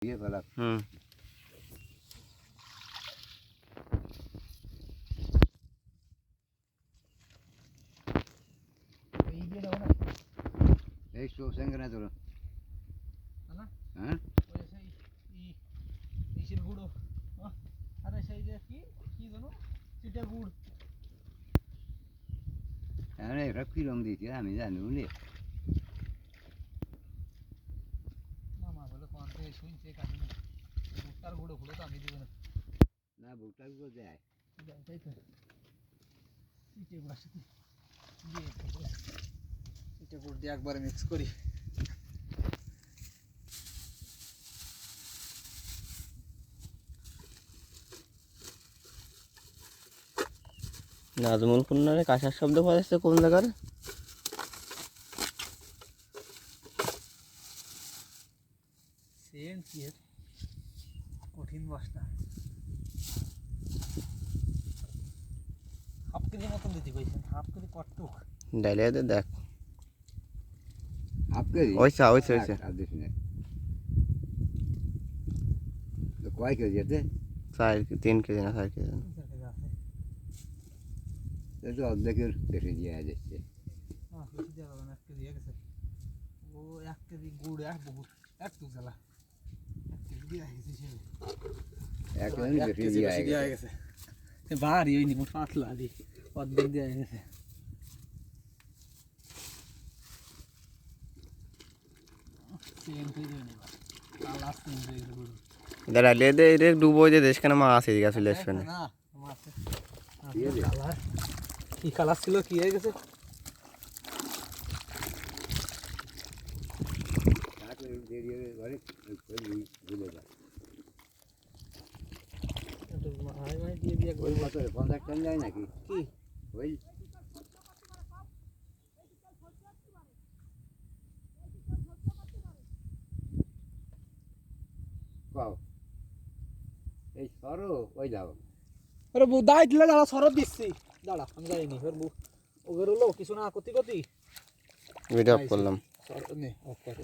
ये वाला एक सौ संग ना तो ना हाँ ওই সেই ইসের গুড়ো আরে সেই যে কি কি জানো চিটা গুড় अरे रखी रंग दी थी हमें जानू ले মামা বলে কোন থেকে শুনছে কাছে ভুট্টার গুঁড়ো গুঁড়ো তো আমি দিব না ना भुट्टा को जाए তাই তো চিটে গুঁড়ার সাথে দিয়ে চিটে গুড় দিয়ে একবারে মিক্স করি নাজমুল কুন্নারে কাঁসার শব্দ পাওয়া যাচ্ছে কোন জায়গার সেম কি কঠিন বস্তা হাফ কেজি মতন দিতে কইছেন হাফ কেজি কটটুক ডাইলে দেখ आपके ওইসা आप देखने तो कोई कर देते 3 কেজি না 4 কেজি ये तो अब देखिए देखे दिया है जैसे हाँ बेশি দেওয়া হবে না 1 কেজি হয়ে গেছে ও 1 কেজি গুড় বহুত একটু জ্বালা 1 কেজি দিয়ে গেছে সে एक दिन देखे दिया है গেছে ভারী হয়নি মোট পাতলা দি অর্ধেক দেওয়া গেছে সেম তৈরি হয়নি কাল আসতে হয়ে গেছে গুড় এটা ডাইলে দে রে ডুবো যে দেশখানে মাছ এদিকে আসলে আসবে না না মাছ কালার কি কালার ছিল কি হয়ে গেছে হাই মাই দিয়ে দিয়ে ওই মতো 50 টন যায় নাকি কি ওই কাও এই সরো ওই যাও আরে বউ দাই দিলে দাঁড়া শরৎ দিচ্ছি দাঁড়া আমি যাইনি ওর বউ ওগের হলো কিছু না করতে করতে ভিডিও করলাম নে অফ করে